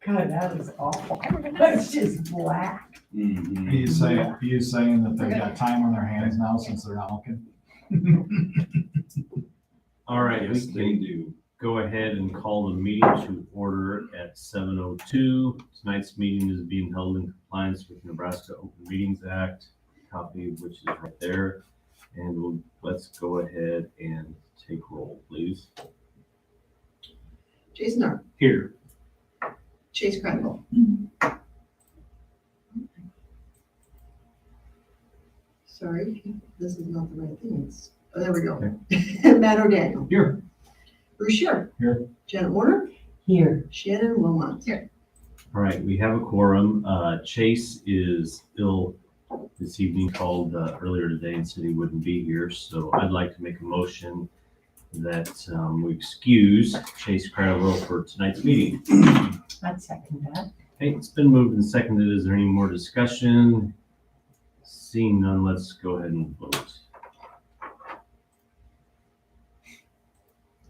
God, that is awful. It's just black. Mm-hmm. He is saying that they've got time on their hands now since they're not looking. All right, we Yes, they can do. go ahead and call the meeting to order at 7:02. Tonight's meeting is being held in compliance with Nebraska Open Meetings Act, copy of which is right there. And let's go ahead and take roll, please. Jason Art, Here. Chase Credible. Sorry, this is not the right thing. Oh, there we go. Matt O'Daniel. Here. Bruce Shear. Here. Janet Warner. Here. Shannon Wilmot. All right, we have a quorum. Chase is ill this evening, called earlier today and said he wouldn't be here. So I'd like to make a motion that we excuse Chase Credible for tonight's meeting. I'd second that. Okay, it's been moved and seconded. Is there any more discussion? Seeing none, let's go ahead and vote.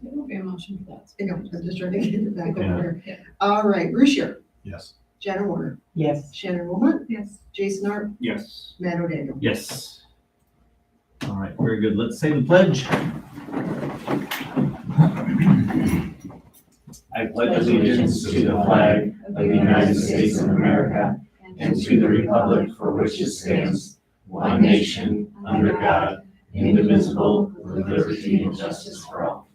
There won't be a motion for that. I know, I'm just trying to get it back Yeah. over here. All right, Bruce Shear. Yes. Janet Warner. Yes. Shannon Wilmot. Yes. Jason Art. Yes. Matt O'Daniel. Yes. All right, very good. Let's say the pledge. I pledge allegiance to the flag of the United States of America and to the republic for which it stands, one nation, under God, indivisible, with liberty and justice for all.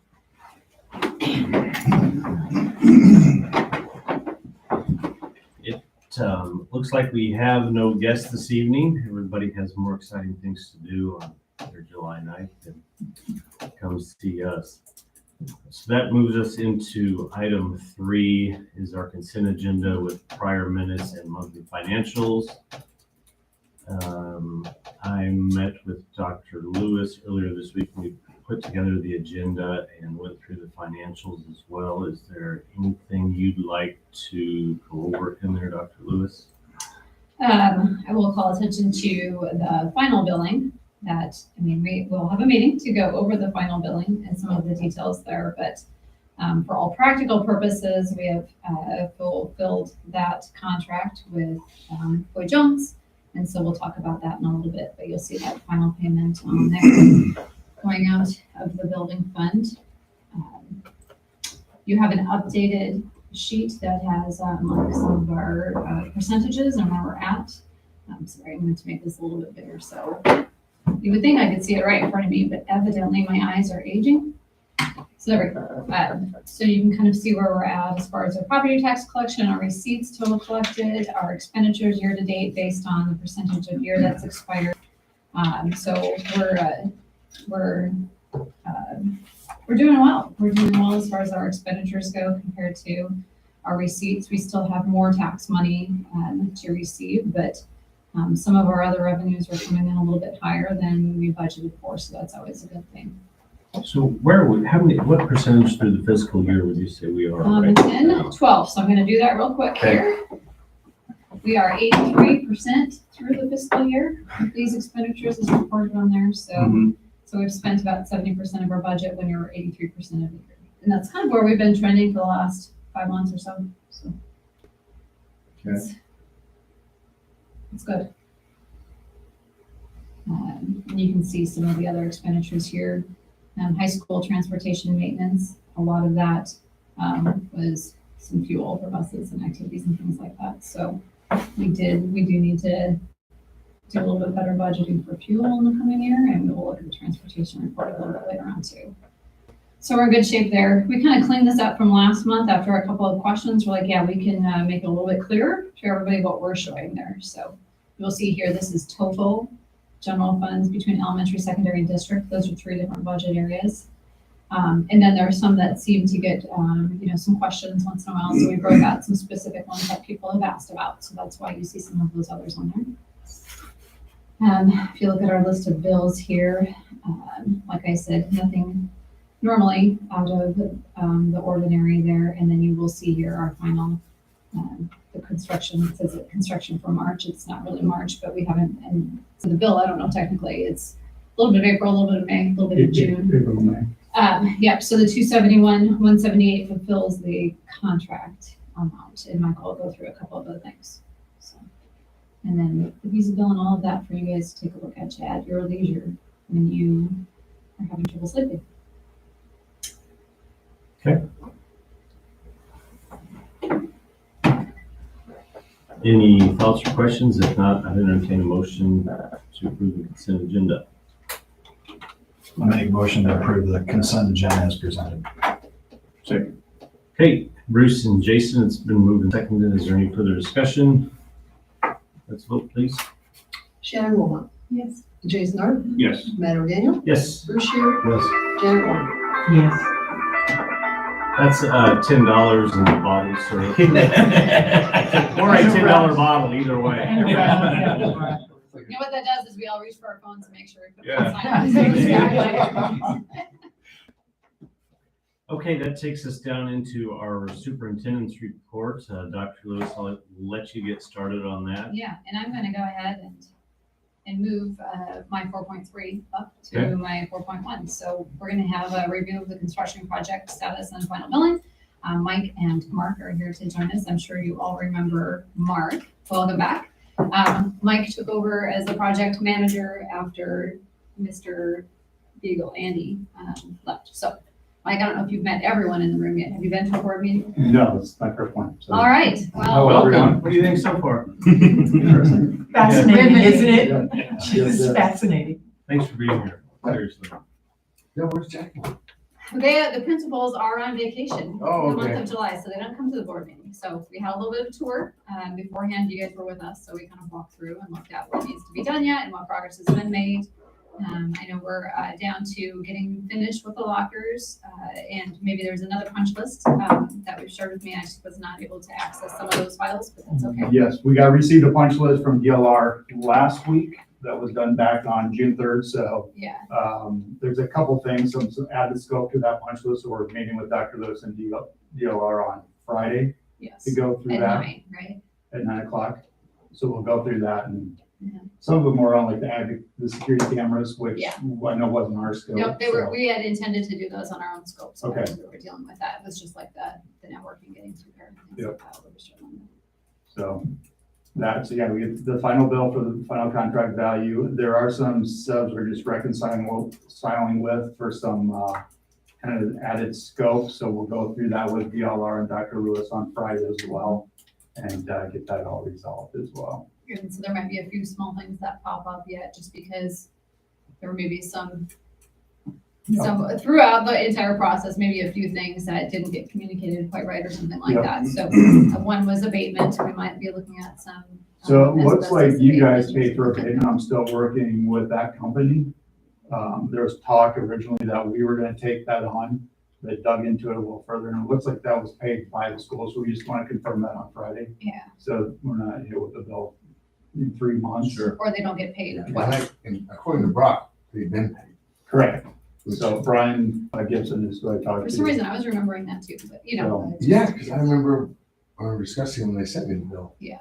It looks like we have no guests this evening. Everybody has more exciting things to do on their July 9th than come see us. So that moves us into item 3 is our consent agenda with prior minutes and monthly financials. I met with Dr. Lewis earlier this week. We put together the agenda and went through the financials as well. Is there anything you'd like to go over in there, Dr. Lewis? I will call attention to the final billing we will have a meeting to go over the final billing and some of the details there, but for all practical purposes, we have fulfilled that contract with Boyd Jones. And so we'll talk about that in a little bit, but you'll see that final payment on there going out of the building fund. You have an updated sheet that has some of our percentages and where we're at. I'm sorry, I'm going to make this a little bit bigger. So you would think I could see it right in front of me, but evidently my eyes are aging. So there we go. So you can kind of see where we're at as far as our property tax collection, our receipts total collected, our expenditures year to date based on the percentage of year that's expired. So we're doing well. We're doing well as far as our expenditures go compared to our receipts. We still have more tax money to receive, but some of our other revenues are coming in a little bit higher than we budgeted for, so that's always a good thing. So what percentage through the fiscal year would you say we are right now? 12, so I'm gonna do that real quick here. We are 83% through the fiscal year. These expenditures is reported on there, so so we've spent about 70% of our budget when you're 83% of the year. And that's kind of where we've been trending for the last 5 months or so. So Okay. it's good. And you can see some of the other expenditures here. High school transportation maintenance, a lot of that was some fuel for buses and activities and things like that. So we do need to do a little bit better budgeting for fuel in the coming year, and we'll look at the transportation report a little bit later on too. So we're in good shape there. We kind of cleaned this up from last month after a couple of questions. We're like, yeah, we can make it a little bit clearer to everybody what we're showing there. So you'll see here, this is total general funds between elementary, secondary, and district. Those are 3 different budget areas. And then there are some that seem to get, some questions once in a while. So we broke out some specific ones that people have asked about. So that's why you see some of those others on there. If you look at our list of bills here, like I said, nothing normally out of the ordinary there. And then you will see here our final the construction. It says construction for March. It's not really March, but we haven't. And so the bill, I don't know technically. It's a little bit of April, a little bit of May, a little bit of June. Yep. So the 271, 178 fulfills the contract amount, and Michael will go through a couple of other things. So, and then the visa bill and all of that for you guys to take a look at your leisure when you are having trouble sleeping. Any thoughts or questions? If not, I'd entertain a motion to approve the consent agenda. I make a motion to approve the consent agenda as presented. Okay, Bruce and Jason, it's been moved and seconded. Is there any further discussion? Let's vote, please. Shannon Wilmot, Yes. Jason Art, Yes. Matt O'Daniel, Yes, Bruce Shear, Yes. Janet Warren. Yes. that's $10 in the bottle, sir. Or a $10 bottle, either way. You know what that does is we all reach for our phones to make sure we put Yeah. the sign. Okay, that takes us down into our superintendent's report. Dr. Lewis, I'll let you get started on that. Yeah, and I'm gonna go ahead and move my 4.3 up Okay. to my 4.1. So we're gonna have a review of the construction project status and final billing. Mike and Mark are here to join us. I'm sure you all remember Mark. Welcome back. Mike took over as the project manager after Mr. Beagle, Andy, left. So Mike, I don't know if you've met everyone in the room yet. Have you been to a board meeting? No, it's my first one. So. All right, well, Welcome. What do you think so far? Interesting. Fascinating, isn't it? Yeah. This is fascinating. Thanks for being here. Seriously. Yeah, where's Jacqueline? the principals are on vacation Oh, the month okay. of July, so they don't come to the board meeting. So we had a little bit of a tour beforehand. You guys were with us, so we kind of walked through and looked at what needs to be done yet and what progress has been made. I know we're down to getting finished with the lockers, and maybe there's another punch list that we've shared with me. I just was not able to access some of those files, but that's okay. Yes, we received a punch list from DLR last week that was done back on June 3rd. So Yeah, there's a couple things, some added scope to that punch list. So we're meeting with Dr. Lewis and DLR on Friday yes. to go through At that 9, right? at 9 o'clock. So we'll go through that, and Yeah. some of them were on like the security cameras, which Yeah. I know wasn't our scope. Nope, so. we had intended to do those on our own scope, so Okay. we were dealing with that. It was just like the networking getting through there and things like that. we were struggling with. So that's, yeah, we get the final bill for the final contract value. There are some subs we're just reconciling with for some kind of added scope. So we'll go through that with DLR and Dr. Lewis on Friday as well, and get that all resolved as well. And so there might be a few small things that pop up yet, just because there may be some throughout the entire process, maybe a few things that didn't get communicated quite right or something like Yep. that. So one was abatement. We might be looking at some. So it looks like asbestos you guys abatement. paid for abatement. I'm still working with that company. There was talk originally that we were gonna take that on. They dug into it a little further, and it looks like that was paid by the school, so we just wanna confirm that on Friday. Yeah, So we're not hit with the bill in 3 months. Sure. or they don't get paid And twice. according to Brock, they've been paid. Correct. So Brian Gibson is who I talked For to. some reason, I was remembering that too, but you know. it's Yeah, just- because I remember discussing when they sent me the bill. Yeah.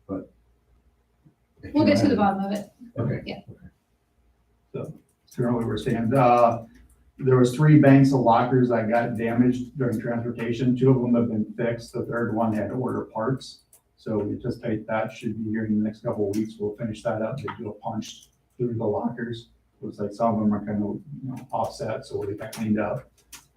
But. if We'll you get to the have- bottom of it. Okay. So currently we're staying, there was 3 banks of lockers that got damaged during transportation. 2 of them have been fixed. The third one had to order parts. So we anticipate that should be here in the next couple of weeks. We'll finish that up. They do a punch through the lockers. Looks like some of them are kind of, offset, so we'll get that cleaned up.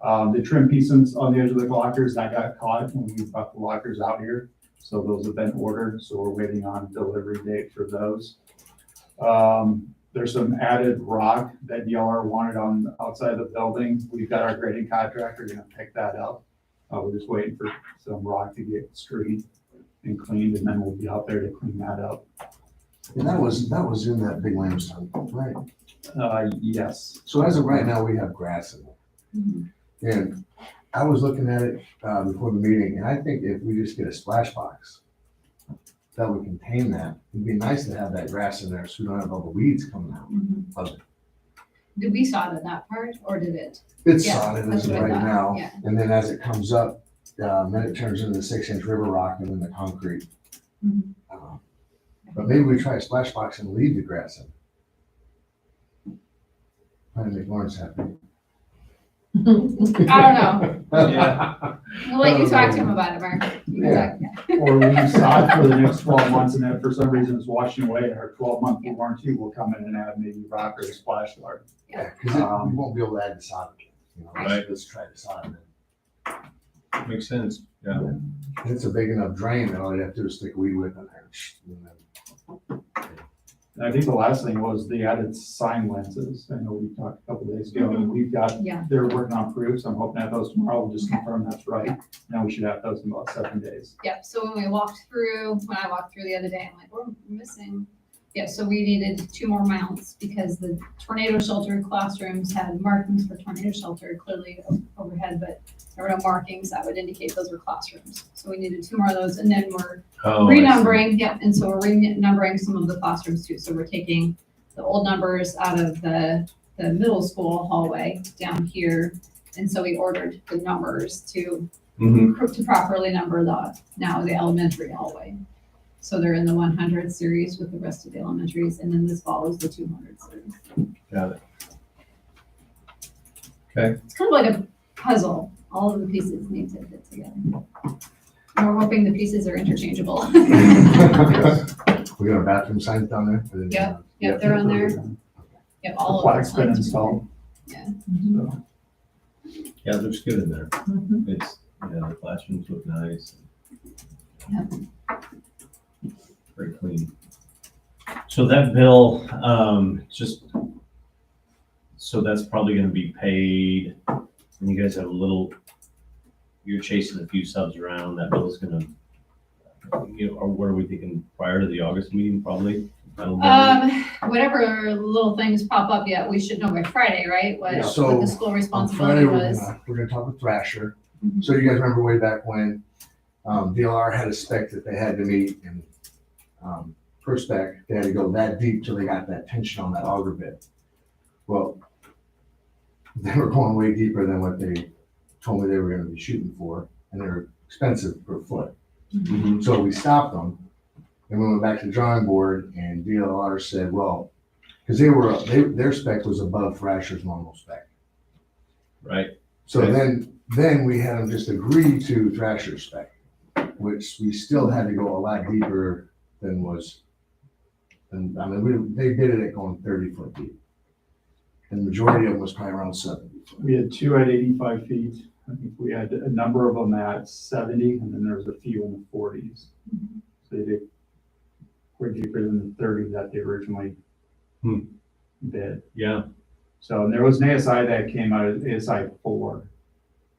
The trim pieces on the edge of the lockers, that got caught when we brought the lockers out here. So those have been ordered, so we're waiting on delivery date for those. There's some added rock that DLR wanted on the outside of the building. We've got our grading contractor gonna pick that up. We're just waiting for some rock to get screened and cleaned, and then we'll be out there to clean that up. And that was in that big limestone, right? Yes. So as of right now, we have grass in Mhm. it. And I was looking at it before the meeting, and I think if we just get a splash box that would contain that, it'd be nice to have that grass in there so we don't have all the weeds coming out Mhm. of it. Did we sod in that part or did it? It's Yeah, solid that's as of what I right thought, now, yeah. and then as it comes up, then it turns into the 6-inch river rock and then the concrete. Mhm. But maybe we try a splash box and leave the grass in. Trying to make Lawrence happy. I don't know. Yeah. We'll let you talk to him about it, Mark. You can talk- yeah. Or we saw it for the next 12 months and then for some reason it's washing away, our 12-month warranty will come in and add maybe rock or a splash guard. Yeah, because we won't be able to add the solder. You know, Right. let's try the solder. Makes sense. Yeah. And it's a big enough drain that all you have to do is stick a weed whip in there. And then- And I think the last thing was the added sign lenses. I know we talked a couple days ago and we've got, Yeah. they're working on proofs. I'm hoping to have those tomorrow. We'll just confirm that's right. Now we should have those in about 7 days. Yep, so when I walked through the other day, I'm like, we're missing. Yeah, so we needed 2 more mounts because the tornado shelter classrooms had markings for tornado shelter clearly overhead, but there were no markings that would indicate those were classrooms. So we needed 2 more of those, and then we're Oh, I see. renumbering, yep, and so we're renumbering some of the classrooms too. So we're taking the old numbers out of the middle school hallway down here. And so we ordered the numbers to properly number the elementary hallway. So they're in the 100 series with the rest of the elementaries, and then this follows the 200 series. Got it. Okay. It's kind of like a puzzle. All of the pieces need to fit together. And we're hoping the pieces are interchangeable. We got our bathroom signs down there? Yep. Yep, they're on there. Yep, all The of the plaque's been signs. installed. Yeah. So, Yeah, it looks good in there. It's, the classrooms look nice. Yep. Very clean. So that bill, so that's probably gonna be paid, and you guys have you're chasing a few subs around, that bill's gonna, or what are we thinking, prior to the August meeting, probably? Whatever little things pop up yet, we should know by Friday, right? Yeah. What the school On responsibility Friday, was. we're gonna talk with Thrasher. Mhm. So you guys remember way back when, DLR had a spec that they had to meet, and, per spec, they had to go that deep till they got that tension on that auger bit. Well, they were going way deeper than what they told me they were gonna be shooting for, and they're expensive per foot. So we stopped them, and we went back to the drawing board, and DLR said, well, because their spec was above Thrasher's normal spec. Right, So Okay. then we had them just agree to Thrasher's spec, which we still had to go a lot deeper than was. And I mean, they did it at going 30-foot deep. And the majority of them was probably around 70 foot. We had 2 at 85 feet. I think we had a number of them at 70, and then there was a few in the 40s. So they were deeper than the 30 that they originally bid. yeah, So, and there was an ASI that came out of ASI 4.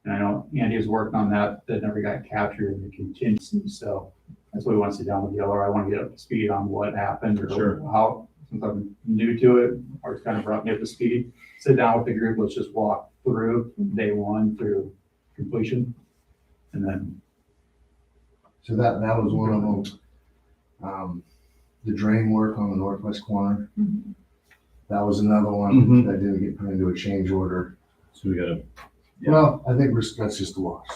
And I know Andy was working on that never got captured in the contingency, so that's what we want to sit down with the LR. I want to get up to speed on what happened or Sure. how, since I'm new to it, or it's kind of brought me up to speed. Sit down with the group, let's just walk through day 1 through completion. And then, So that was one of them. The drain work on the northwest corner, Mhm. that was another one Mhm. that didn't get put into a change order. so we gotta, Yeah. Well, I think that's just a wash.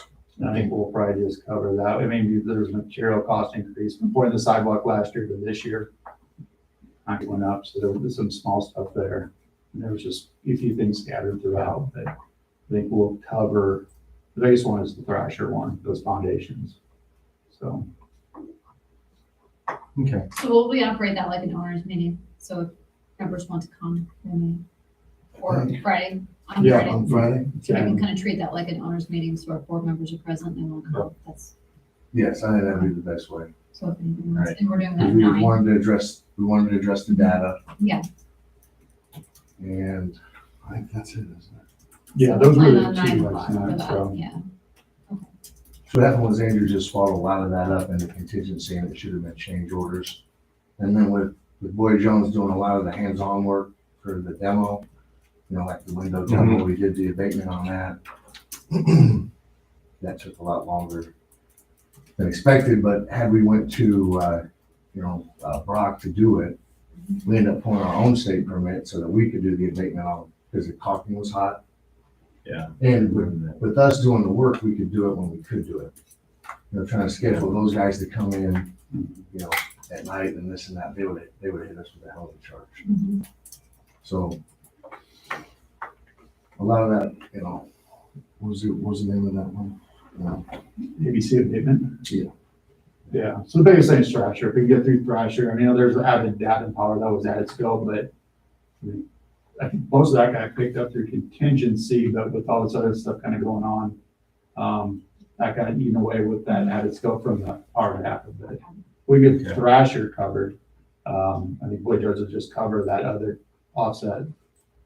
I think we'll probably just cover that. I mean, there's material cost increase from putting the sidewalk last year to this year. I went up, so there was some small stuff there. And there was just a few things scattered throughout that I think we'll cover. The biggest one is the Thrasher one, those foundations. So, okay, So we operate that like an owners meeting, so if members want to come, they may. Or Friday, on Yeah, Friday. On Friday? So we can kind of treat that like an owners meeting, so our board members are present and we'll come. That's, Yes, I think that'd be the best way. so if anyone wants, Right. and we're doing that at We 9. wanted to address the data, Yeah. and I think that's it, isn't it? yeah, So those were plan the on 2 9 last o'clock for night, that, so. yeah. So what happened was Andrew just swallowed a lot of that up into contingency, and it should have been change orders. And then with Boyd Jones doing a lot of the hands-on work for the demo, like the window demo, we did the abatement on that. That took a lot longer than expected, but had we went to, Brock to do it, we ended up pulling our own state permit so that we could do the abatement on, because the caulking was hot. Yeah. And with us doing the work, we could do it when we could do it. Trying to schedule those guys to come in, at night and this and that, they would hit us with a hell of a charge. Mhm. So a lot of that, What was the name of that one? ABC abatement. Yeah. Yeah, so the biggest thing is Thrasher. If we can get through Thrasher, I mean, there's added data and power that was added scope, but I mean, I think most of that got picked up through contingency, but with all this other stuff kind of going on, that got eaten away with that added scope from the our half of it. We get Thrasher covered. I think Boyd Yards will just cover that other offset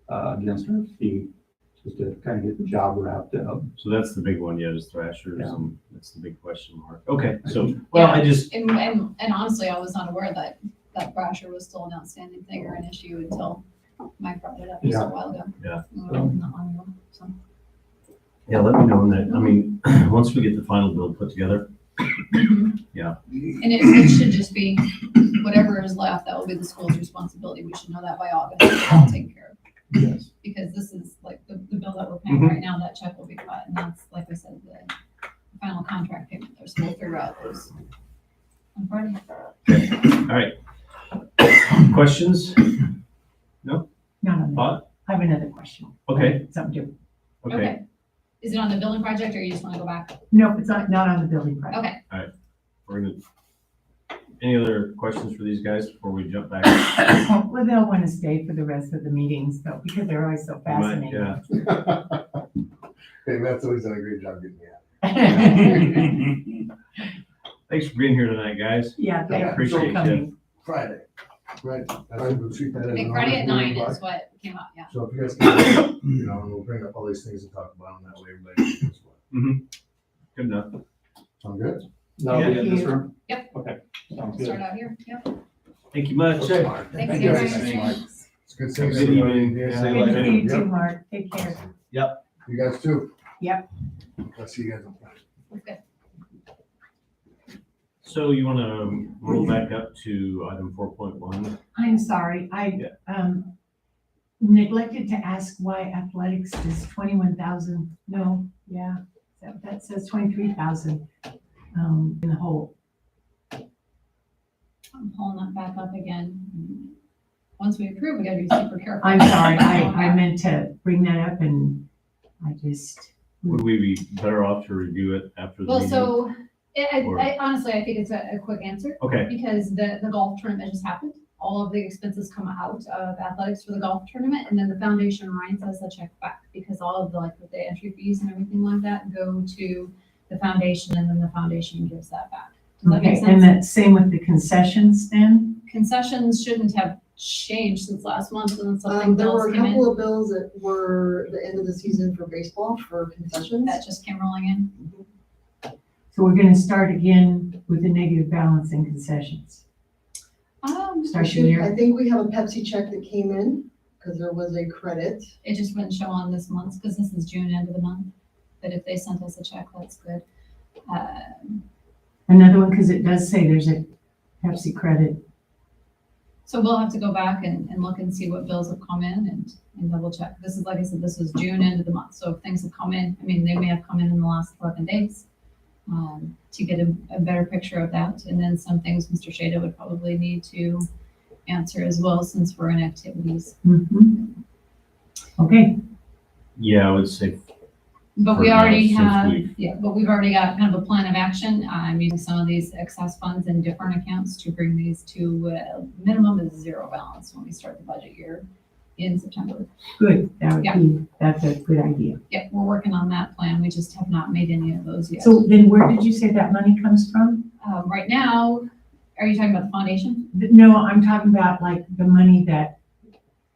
against our fee, just to kind of get the job wrapped up. So that's the big one, yeah, is Thrashers, Yeah. and that's the big question mark. Okay, so, well, I just, And honestly, I was not aware that Thrasher was still an outstanding thing or an issue until Mike brought it up just a while ago. Yeah. Not long ago, so. yeah, let me know on that. I mean, once we get the final bill put together, yeah. And it should just be whatever is left, that will be the school's responsibility. We should know that by August, I'll take care of. Yes. Because this is like the bill that we're paying right now, that check will be cut, and that's, like I said, the final contract payment there, so we'll figure out those on Friday. All right. Questions? Not on that. Thought? I have another question. Okay, Something different. okay. Is it on the building project, or you just wanna go back? Nope, it's not on the building project. Okay, We're gonna, any other questions for these guys before we jump back? Well, they'll want to stay for the rest of the meetings though, because they're always so fascinating. Yeah, Hey, Matt's always done a great job getting me out. thanks for being here tonight, guys. Yeah, I they appreciate you. coming. Friday, right? We'll treat that I as think an Friday at honor 9 meeting. is what came out, yeah. So if you guys can, and we'll bring up all these things and talk about them that way, everybody knows what. Good enough. Sound good? That'll be in this room? Yep. Okay, We'll sounds good. start out here, yep. Thank you much. Thanks, Thank guys. you. Thanks. It's good seeing Good everybody. evening. Yeah, Yeah. see you Good to later. see you too, Yep. Mark. Take care. You guys too. Yep. I'll see you guys on Friday. Okay. So you wanna roll back up to item 4.1? I'm sorry, I neglected to ask why athletics is 21,000. No, yeah, that says 23,000 in the hole. I'm pulling that back up again. Once we approve, we gotta be super careful. I'm sorry, I meant to bring that up and I just, Would we be better off to review it after the Well, meeting? so, Or- I honestly, I think it's a quick answer, Okay, because the golf tournament just happened. All of the expenses come out of athletics for the golf tournament, and then the foundation writes us a check back, because all of the entry fees and everything like that go to the foundation, and then the foundation gives that back. Does that make okay, and sense? that's same with the concessions then? Concessions shouldn't have changed since last month, and then something There were bills a came in. couple of bills that were the end of the season for baseball for concessions. That just came rolling in. So we're gonna start again with a negative balance in concessions. Start the year. I think we have a Pepsi check that came in, because there was a credit. It just wouldn't show on this month's, because this is June end of the month. But if they sent us a check, that's good. Another one, because it does say there's a Pepsi credit. So we'll have to go back and look and see what bills have come in and double check. This is, like I said, this is June end of the month. So if things have come in, I mean, they may have come in the last 11 days to get a better picture of that. And then some things Mr. Shada would probably need to answer as well, since we're in activities. Okay, yeah, I would say, But For we now, already since have, we've- but we've already got kind of a plan of action. I'm using some of these excess funds in different accounts to bring these to minimum is zero balance when we start the budget year in September. good, Yeah. that's a good idea. Yep, we're working on that plan. We just have not made any of those yet. So then where did you say that money comes from? Right now, are you talking about the foundation? No, I'm talking about like the money that,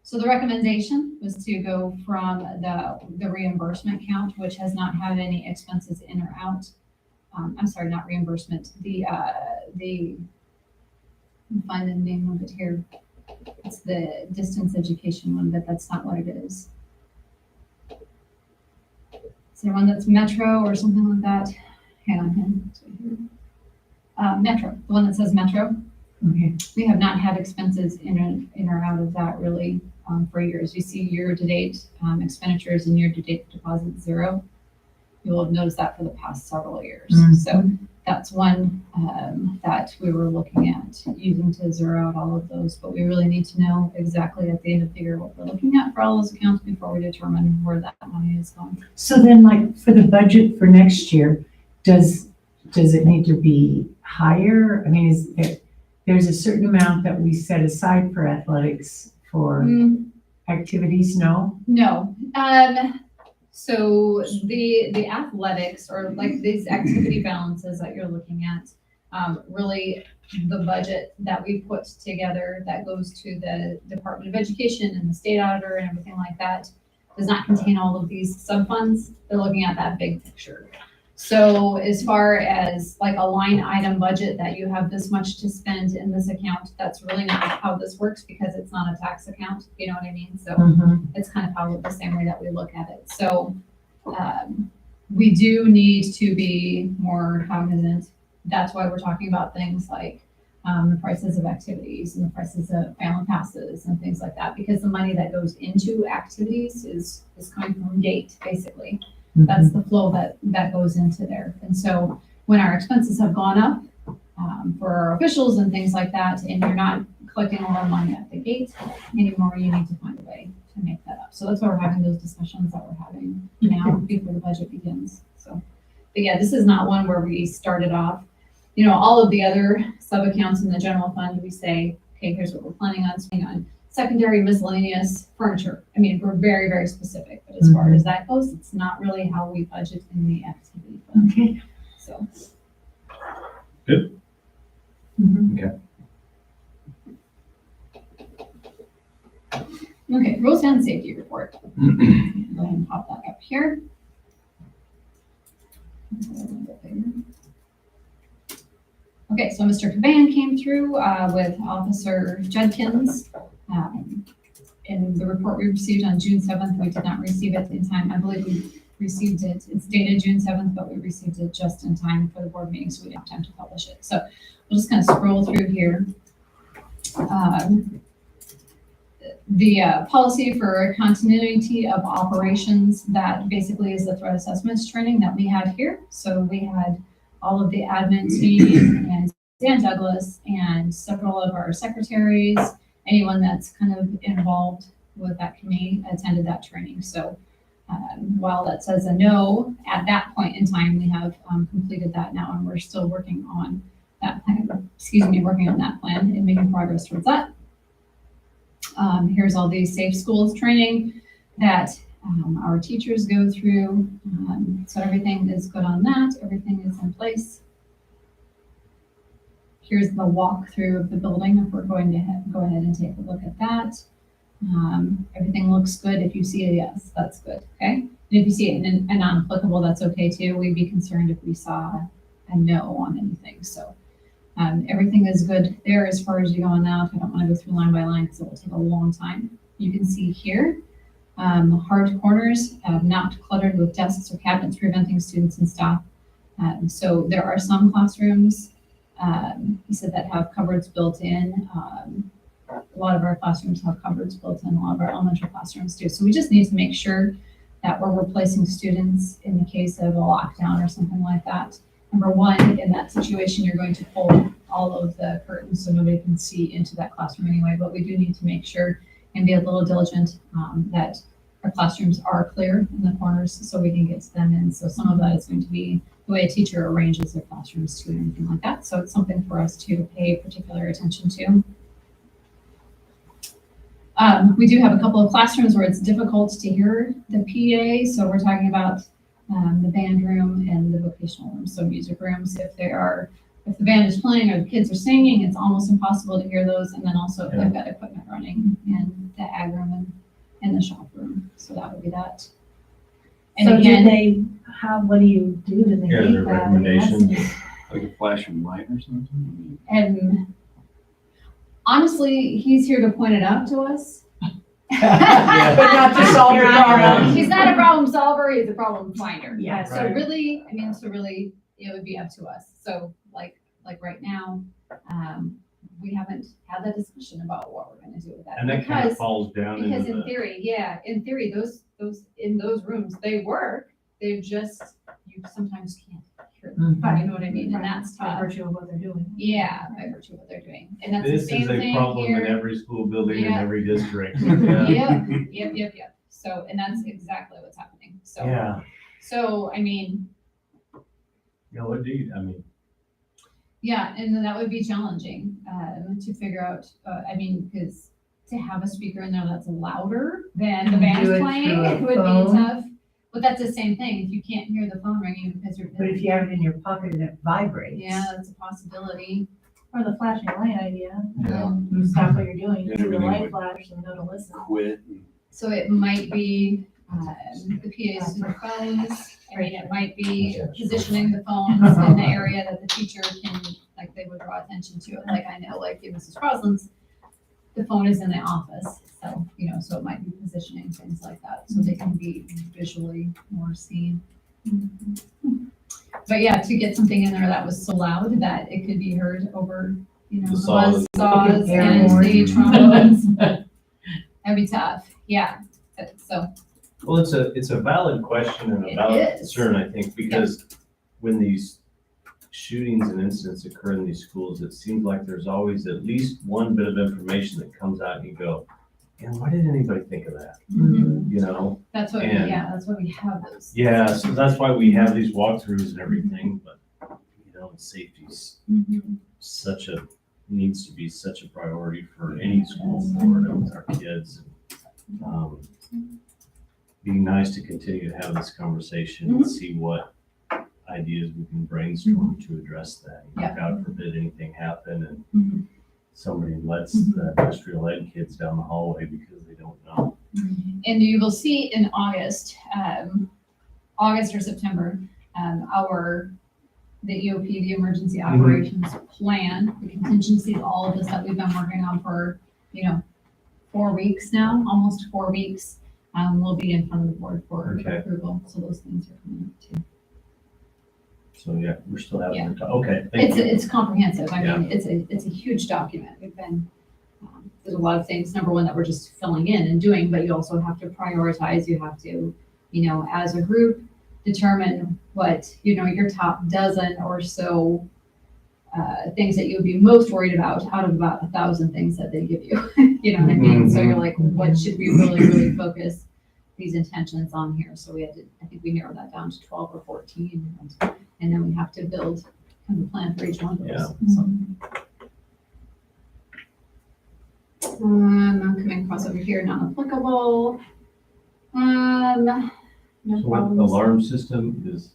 So the recommendation was to go from the reimbursement count, which has not had any expenses in or out. I'm sorry, not reimbursement, let me find the name of it here. It's the distance education one, but that's not what it is. Is there one that's Metro or something like that? Hang on. Metro, the one that says Metro. okay, We have not had expenses in or out of that really for years. You see year-to-date expenditures and year-to-date deposits zero. You will have noticed that for the past several years. Mhm. So that's one that we were looking at using to zero out all of those, but we really need to know exactly at the end of the year what we're looking at for all those accounts before we determine where that money is going. So then, like, for the budget for next year, does it need to be higher? I mean, there's a certain amount that we set aside for athletics for activities, no? No. So the athletics, or like these activity balances that you're looking at, really the budget that we put together that goes to the Department of Education and the state auditor and everything like that does not contain all of these sub-funds. They're looking at that big picture. So as far as like a line item budget that you have this much to spend in this account, that's really not how this works because it's not a tax account, you know what I mean? So it's kind of how the same way that we look at it. So we do need to be more cognizant. That's why we're talking about things like the prices of activities and the prices of family passes and things like that, because the money that goes into activities is coming from gate, basically. That's the flow that goes into there. And so when our expenses have gone up for our officials and things like that, and you're not collecting a lot of money at the gate anymore, you need to find a way to make that up. So that's why we're having those discussions that we're having now before the budget begins. So, but yeah, this is not one where we started off, you know, all of the other sub accounts in the general fund, we say, okay, here's what we're planning on spending on secondary miscellaneous furniture. I mean, we're very, very specific, but as far as that goes, it's not really how we budget in the activity fund. Okay. So. Good. Okay, rules and safety report. Go ahead and pop that up here. Okay, so Mr. Caban came through with Officer Judkins. In the report we received on June 7th, we did not receive it in time. I believe we received it. It's dated June 7th, but we received it just in time for the board meeting, so we didn't have time to publish it. So we'll just kind of scroll through here. The policy for continuity of operations, that basically is the threat assessments training that we had here. So we had all of the admin team and Dan Douglas and several of our secretaries, anyone that's kind of involved with that committee attended that training. So while that says a no, at that point in time, we have completed that now, and we're still working on that plan, working on that plan and making progress towards that. Here's all the safe schools training that our teachers go through. So everything is good on that. Everything is in place. Here's the walkthrough of the building if we're going to go ahead and take a look at that. Everything looks good. If you see a yes, that's good, okay? And if you see a non-applicable, that's okay too. We'd be concerned if we saw a no on anything. So everything is good there as far as you go on out. I don't want to go through line by line because it will take a long time. You can see here, hard corners, not cluttered with desks or cabinets, preventing students and staff. So there are some classrooms, he said, that have cupboards built in. A lot of our classrooms have cupboards built in, a lot of our elementary classrooms do. So we just need to make sure that we're replacing students in the case of a lockdown or something like that. Number one, in that situation, you're going to pull all of the curtains so nobody can see into that classroom anyway, but we do need to make sure and be a little diligent that our classrooms are clear in the corners so we can get to them in. So some of that is going to be the way a teacher arranges their classrooms too, and anything like that. So it's something for us to pay particular attention to. We do have a couple of classrooms where it's difficult to hear the PA. So we're talking about the band room and the vocational room. So music rooms, if the band is playing or the kids are singing, it's almost impossible to hear those. And then also if they've got equipment running in the ag room and the shop room. So that would be that. And so again, what do you do? Do they Yeah, make their that? recommendations. Like a flashing light or something? and honestly, he's here to point it out to us. But not to solve the problem. He's not a problem solver, he's a problem finder. Yeah, So right. really, it would be up to us. So like right now, we haven't had that discussion about what we're gonna do with that. And that kind of falls down Because into in theory, those in those rooms, they work. They're just, you sometimes can't hear Mhm. You know what I mean? And that's By tough. virtue of what they're doing. Yeah, by virtue of what they're doing. And that's the This same is a thing problem in here. every school building in Yeah. every district. Yep. So, and that's exactly what's happening. So, Yeah, so, I mean, what do you, I mean, yeah, and then that would be challenging, to figure out, I mean, because to have a speaker in there that's louder than the Do band it is playing, through a it would be phone? tough. But that's the same thing, if you can't hear the phone ringing because you're But if busy. you have it in your pocket and it vibrates. Yeah, that's a possibility. Or the flashing light idea. Yeah. You stop what you're doing, And see the everything light would- flash and go to listen. Quit. So it might be, the PAs to the phones, I mean, it might be positioning the phones in the area that the teacher can, like, they would draw attention to it, like, I know, like, in Mrs. Crosland's, the phone is in the office, so, so it might be positioning things like that, so they can be visually more seen. But yeah, to get something in there that was so loud that it could be heard over, The the saws. buzzsaws Air and horn. the trombones. That'd be tough, yeah, so. well, it's a valid question and a It valid is. concern, I think, because when these shootings and incidents occur in these schools, it seems like there's always at least one bit of information that comes out and you go, and why didn't anybody think of that? That's what, And- that's why we have those. Yeah, so that's why we have these walkthroughs and everything, but, safety's needs to be such a priority for any school board and with our kids. Be nice to continue to have this conversation and see what ideas we can brainstorm to address that. God forbid anything happen and somebody lets the industrial ed kids down the hallway because they don't know. And you will see in August or September, the EOP, the Emergency Operations Plan, the contingencies, all of this that we've been working on for, 4 weeks now, almost 4 weeks, will be in front of the board for Okay. approval. So those things are coming up too. So yeah, we're still having, okay, thank you. It's comprehensive. I mean, it's a huge document. We've been, there's a lot of things, number one, that we're just filling in and doing, but you also have to prioritize. You have to, as a group, determine what, your top dozen or so things that you would be most worried about out of about 1,000 things that they give you. You know what I mean? So you're like, what should we really focus these intentions on here? So I think we narrowed that down to 12 or 14. And then we have to build kind of a plan for each one of those. Yeah. So. I'm coming across over here, not applicable. No So what problems. alarm system is,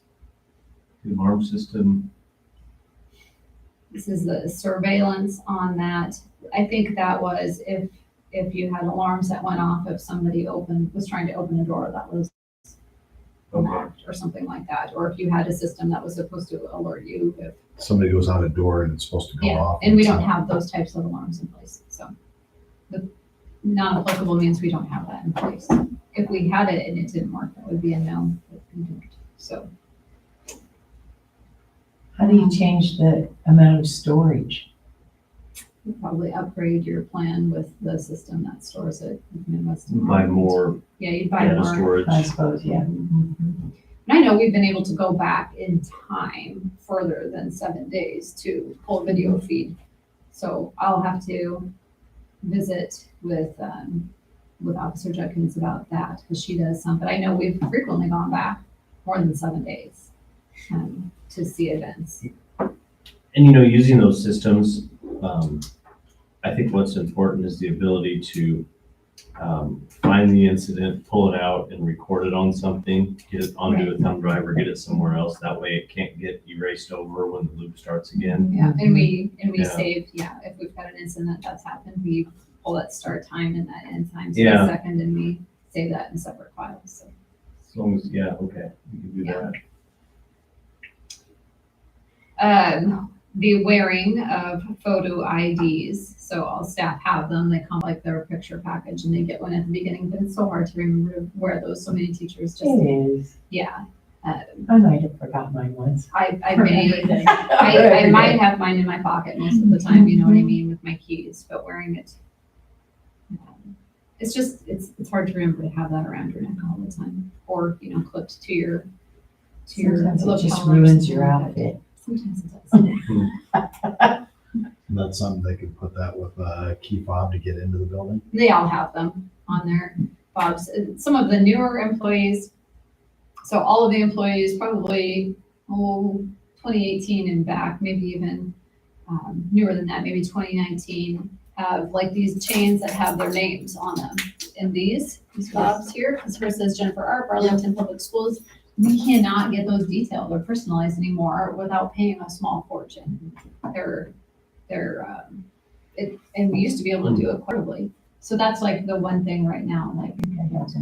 the alarm system, This is the surveillance on that. I think that was if you had alarms that went off if somebody was trying to open a door that was locked or something like that, or if you had a system that was supposed to alert you if. Somebody goes out a door and it's supposed to go Yeah, off. and we it's don't not. have those types of alarms in place, so. The non-applicable means we don't have that in place. If we had it and it didn't work, that would be a no, but we don't, so. How do you change the amount of storage? You'd probably upgrade your plan with the system that stores it. You can invest in buy more Yeah, you'd buy data more. storage. I suppose, yeah. Mhm. And I know we've been able to go back in time further than 7 days to pull video feed. So I'll have to visit with Officer Judkins about that, because she does some, but I know we've frequently gone back more than 7 days to see events. And using those systems, I think what's important is the ability to find the incident, pull it out and record it on something, get it onto a thumb drive or get it somewhere else. That way it can't get erased over when the loop starts again. Yeah, and we Yeah. save, if we've got an incident that's happened, we pull that start time and that end time to Yeah. the second, and we save that in separate files, so. As long as, okay, we can do Yeah. that. The wearing of photo IDs, so all staff have them, they come like their picture package and they get one at the beginning, but it's so hard to remember to wear those, so many teachers just, It is. yeah. I might have forgot mine once. I For may, everything. I might have mine in my pocket most of the time, you know what I mean, with my keys, but wearing it, it's just, it's hard to remember to have that around your neck all the time, or, clipped to to your Sometimes it locale just or ruins something your like that. outfit. Sometimes it does. That's something they could put that with a key fob to get into the building. They all have them on their fobs. Some of the newer employees, so all of the employees probably, 2018 and back, maybe even newer than that, maybe 2019, have like these chains that have their names on them. And these fobs here, because first says Jennifer R. Arlington Public Schools, we cannot get those detailed or personalized anymore without paying a small fortune. And we used to be able to do it quarterly. So that's like the one thing right now, like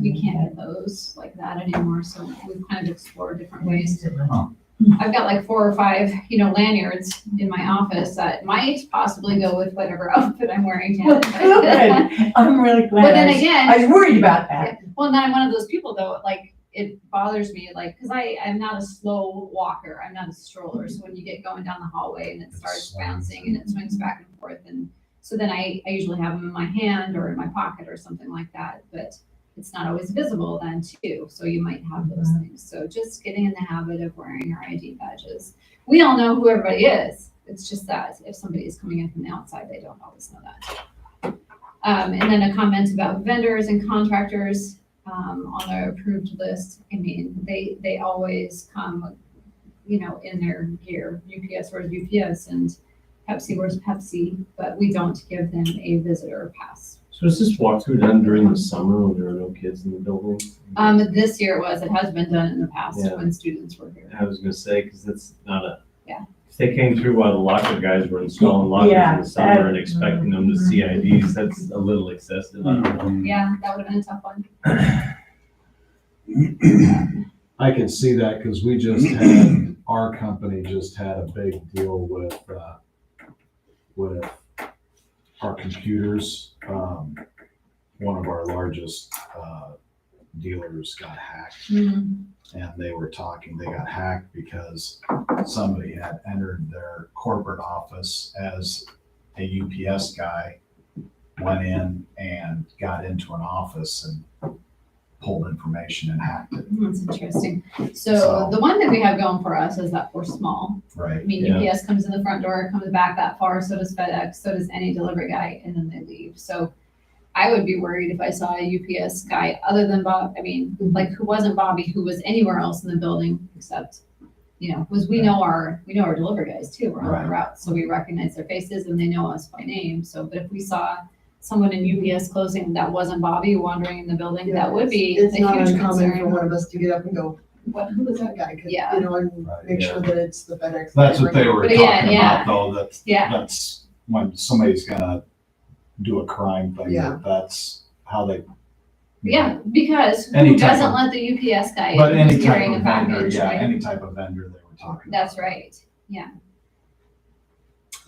we can't get those like that anymore. So we've kind of explored different ways. I've got like 4 or 5, lanyards in my office that might possibly go with whatever outfit I'm wearing. Well, good. I'm really glad. But then I again, was worried about that. well, and then I'm one of those people though, like it bothers me, like, because I'm not a slow walker, I'm not a stroller. So when you get going down the hallway and it starts bouncing and it swings back and forth, and so then I usually have them in my hand or in my pocket or something like that, but it's not always visible then too. So you might have those things. So just getting in the habit of wearing our ID badges. We all know who everybody is. It's just that if somebody is coming in from the outside, they don't always know that. And then a comment about vendors and contractors on the approved list. I mean, they always come, in their gear. UPS wears UPS and Pepsi wears Pepsi, but we don't give them a visitor pass. So is this walkthrough done during the summer when there are no kids in the building? This year it has been done in the past Yeah. when students were here. I was gonna say, because that's not a. Yeah. If they came through while the locker guys were installing lockers in the summer and expecting them to see IDs, that's a little excessive. I don't know. Yeah, that would have been a tough one. I can see that because we just had, our company just had a big deal with our computers. One of our largest dealers got hacked, and they were talking, they got hacked because somebody had entered their corporate office as a UPS guy, went in and got into an office and pulled information and hacked it. That's interesting. So So- the one that we have going for us is that we're small. I Right. mean, Yeah. UPS comes in the front door, comes back that far, so does FedEx, so does any delivery guy, and then they leave. So I would be worried if I saw a UPS guy other than Bob, like who wasn't Bobby, who was anywhere else in the building except, because we know our delivery guys too. We're on Right. the route, so we recognize their faces and they know us by name. So, but if we saw someone in UPS closing that wasn't Bobby wandering in the building, that would be a It's not huge uncommon for concern. one of us to get up and go, who was that guy? 'Cause, Yeah. and Right, make sure that it's the FedEx. That's what they were But talking again, yeah. about though, that Yeah, that's when somebody's gonna do a crime thing, Yeah. that's how they. yeah, because Any who type doesn't of- let the UPS guy But in any who's type carrying a of vendor, package, yeah, right? any type of vendor they were talking about. That's right, yeah.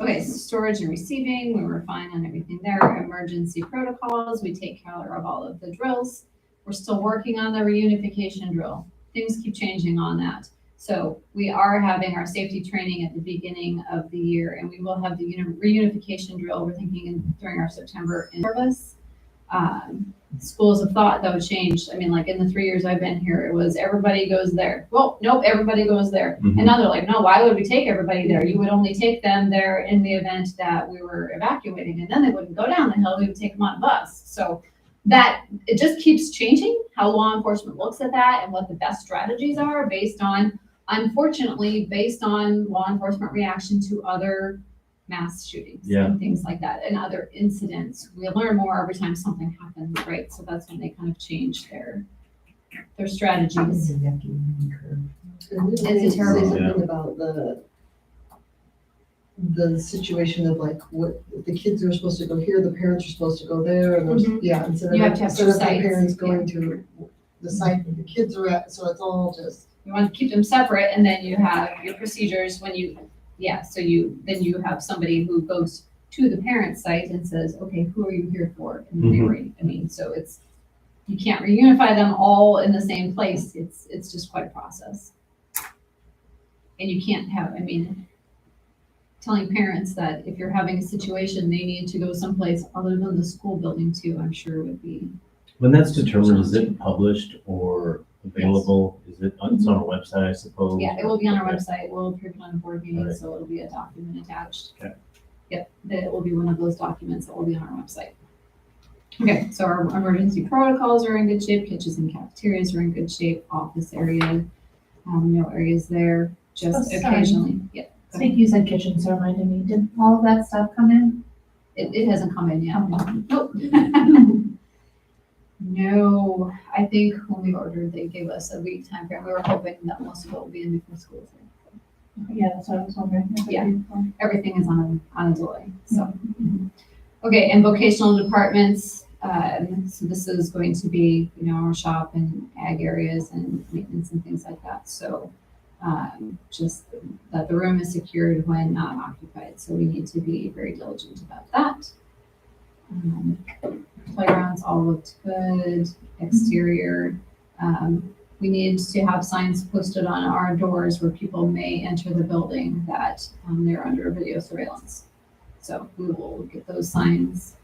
Okay, so storage and receiving, we were fine on everything there. Emergency protocols, we take care of all of the drills. We're still working on the reunification drill. Things keep changing on that. So we are having our safety training at the beginning of the year, and we will have the reunification drill, we're thinking during our September in service. Schools of thought, though, changed. I mean, like in the 3 years I've been here, it was everybody goes there. Well, nope, everybody goes there. Mhm. And now they're like, no, why would we take everybody there? You would only take them there in the event that we were evacuating, and then they wouldn't go down the hill, we would take them on a bus. So that, it just keeps changing how law enforcement looks at that and what the best strategies are based on, unfortunately, based on law enforcement reaction to other mass shootings Yeah. and things like that and other incidents. We learn more every time something happens, right? So that's when they kind of change their strategies. And It's a didn't they terrible- say something about the situation of like, what, if the kids are supposed to go here, the parents are supposed to go there, and there's, Mhm. yeah, instead You of, have to have instead two of the sites, parents yeah. going to the site that the kids are at, so it's all just. You want to keep them separate, and then you have your procedures when you, then you have somebody who goes to the parent site and says, okay, who are you here for? And then so you can't reunify them all in the same place. It's just quite a process. And you can't have, telling parents that if you're having a situation, they need to go someplace other than the school building too, I'm sure would be. When that's determined, is it published or available? Is it, it's on our website, I suppose? Yeah, it will be on our Okay. website. We'll approve it on a board meeting, Right. so it'll be a document attached. Okay. Yep, it will be one of those documents that will be on our website. Okay, so our emergency protocols are in good shape, kitchens and cafeterias are in good shape, office area, no areas there, just Oh, sorry. occasionally, yeah. I think you said kitchen, so reminded me, did all of that stuff come in? It hasn't come in yet. Okay. Nope. No, I think when we ordered, they gave us a week time frame. We were hoping that most of it will be in before school. Yeah, that's what I was wondering. Yeah. Everything is on a delay, so. Okay, and vocational departments, so this is going to be, our shop and ag areas and maintenance and things like that. So, just that the room is secured when not occupied. So we need to be very diligent about that. Playgrounds all looked good, exterior. We need to have signs posted on our doors where people may enter the building that they're under video surveillance. So we will get those signs,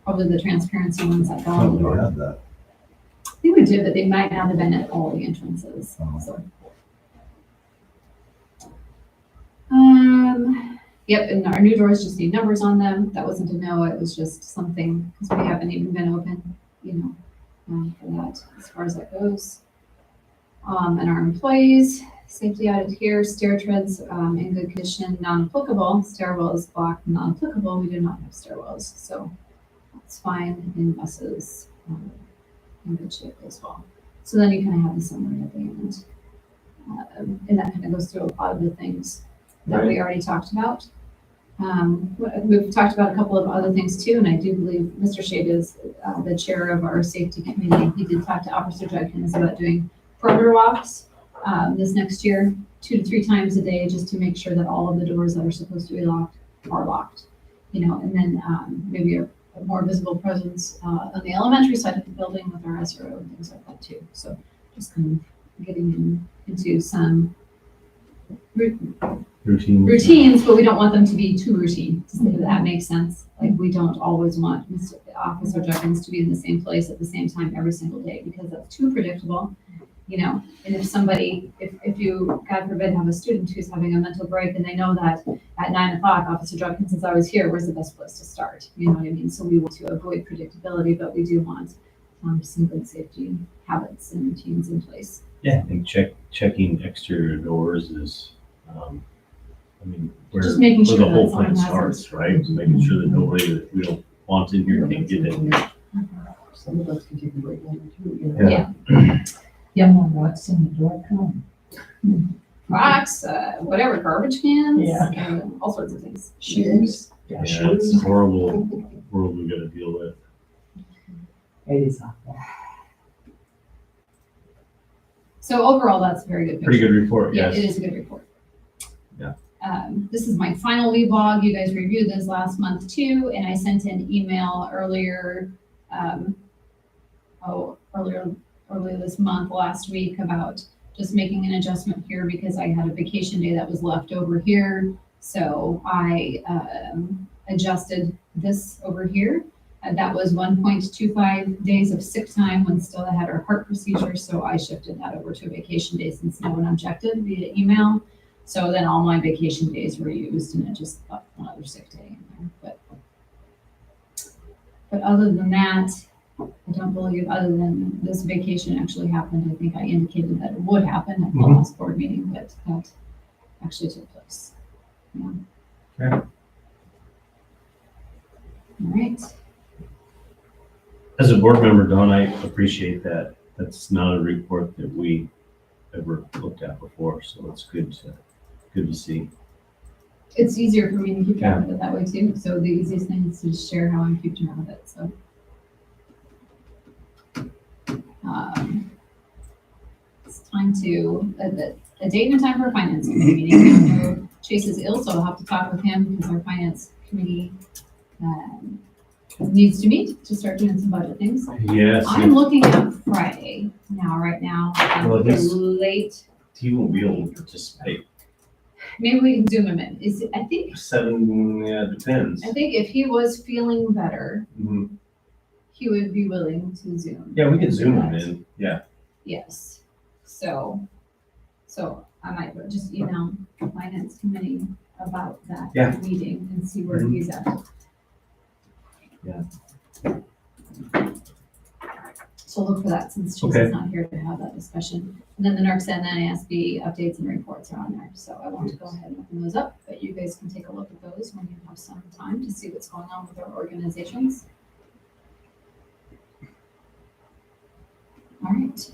probably the transparency ones that go on the door. had that. I think we did, but they might not have been at all the entrances, so. Yep, and our new doors just need numbers on them. That wasn't a no, it was just something, because we haven't even been open, for that, as far as that goes. And our employees, safety audit here, stair treads, in good condition, non-applicable, stairwells blocked, non-applicable, we do not have stairwells, so that's fine in buses, in good shape as well. So then you kind of have the summary at the end. And that kind of goes through a lot of the things that we already talked about. We've talked about a couple of other things too, and I do believe Mr. Shade is the chair of our safety committee. He did talk to Officer Judkins about doing perimeter walks this next year, 2 to 3 times a day, just to make sure that all of the doors that are supposed to be locked are locked. And then maybe a more visible presence on the elementary side of the building with our SRO and things like that too. So just kind of getting into some routines, but we don't want them to be too routine. If that makes sense. Like we don't always want Officer Judkins to be in the same place at the same time every single day because that's too predictable. And if somebody, if you, God forbid, have a student who's having a mental break and they know that at 9 o'clock, Officer Judkins is always here, where's the best place to start? You know what I mean? So we want to avoid predictability, but we do want some good safety habits and routines in place. Yeah, I think checking exterior doors is, where Just making sure the that whole someone thing hasn't- starts, right? Just making sure that nobody that we don't want in here can get in. Some of us can take a break later too, Yeah. Someone walks in the door, come. Rocks, whatever, garbage cans, Yeah. all sorts of things. Shoes. Yeah, it's a horrible world we gotta deal with. It is awful. So overall, that's a very good picture. Pretty good report, Yeah, yes. it is a good report. Yeah. This is my final e-blog. You guys reviewed this last month too, and I sent an email earlier this month, last week, about just making an adjustment here because I had a vacation day that was left over here. So I adjusted this over here. That was 1.25 days of sick time when Stella had her heart procedure. So I shifted that over to a vacation day since no one objected via email. So then all my vacation days were used and it just left one other sick day in there. But other than that, I don't believe other than this vacation actually happened. I think I indicated that it would happen at the last board meeting, but that actually took place. Yeah. Okay. All right. As a board member, Don, I appreciate that. That's not a report that we ever looked at before, so it's good to see. It's easier for me to keep track of it that way too. So the easiest thing is to just share how I'm keeping track of it. So. It's time to, a date and time for a finance committee meeting. I know Chase is ill, so I'll have to talk with him because our finance committee needs to meet to start doing some budget things. Yes. I'm looking at Friday right now. Well, he's- Late. He won't be able to participate. Maybe we can zoom him in. I think It depends. if he was feeling better, Mhm. he would be willing to zoom. Yeah, we could zoom him in, yeah. Yes, so I might just email the finance committee about that Yeah. meeting and see where Mhm. he's at. Yeah. So look for that since Okay. Chase's not here to have that discussion. And then the NERC and NASB updates and reports are on there, so I want to go ahead and open those up, but you guys can take a look at those when you have some time to see what's going on with our organizations. All right.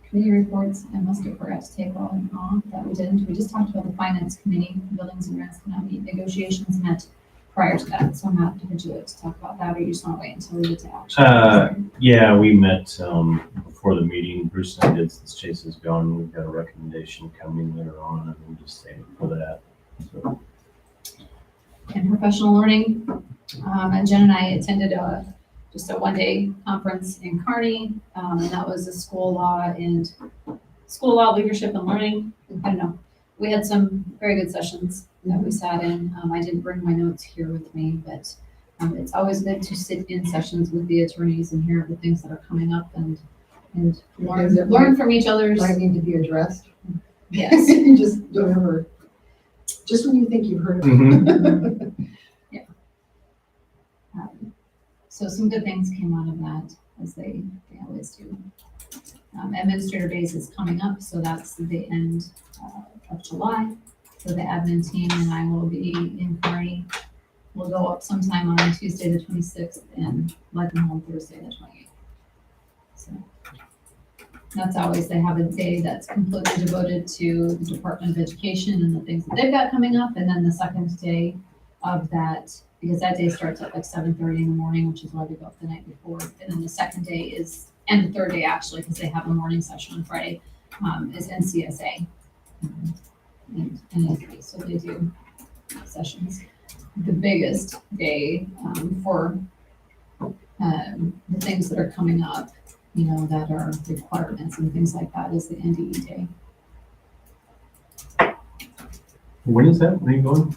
Committee reports, I must have forgot to take one off, that we didn't. We just talked about the finance committee, buildings and rents cannot meet, negotiations met prior to that, so I'm not, would you like to talk about that, or you just want to wait until we get to action? Yeah, we met, before the meeting, Bruce and I did, since Chase is gone, we've got a recommendation coming later on, and we'll just save it for that. So, And professional learning, and Jen and I attended just a one-day conference in Kearney, and that was a school law leadership and learning. I don't know, we had some very good sessions that we sat in. I didn't bring my notes here with me, but it's always good to sit in sessions with the attorneys and hear the things that are coming up and learn from each other's. Might need to be addressed. Yes. You just don't ever, just when you think you've heard of it. So some good things came out of that, as they always do. Administrator days is coming up, so that's the end of July. So the admin team and I will be in Kearney. We'll go up sometime on Tuesday the 26th and let them home Thursday the 28th. So that's always, they have a day that's completely devoted to the Department of Education and the things that they've got coming up. And then the second day of that, because that day starts at like 7:30 in the morning, which is why we go up the night before. And then the second day is, and the third day actually, because they have a morning session on Friday, is NCSA. And NASB, so they do sessions. The biggest day for the things that are coming up, you know, that are requirements and things like that is the NDE day. when is that? When are you going?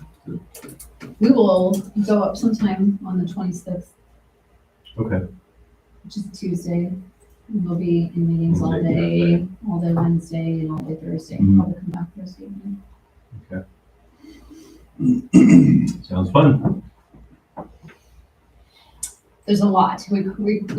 We will go up sometime on the 26th, Okay. which is Tuesday. We'll be in meetings all day Wednesday and all day Thursday. Mhm. Probably come back Thursday evening. Sounds fun. There's a lot. We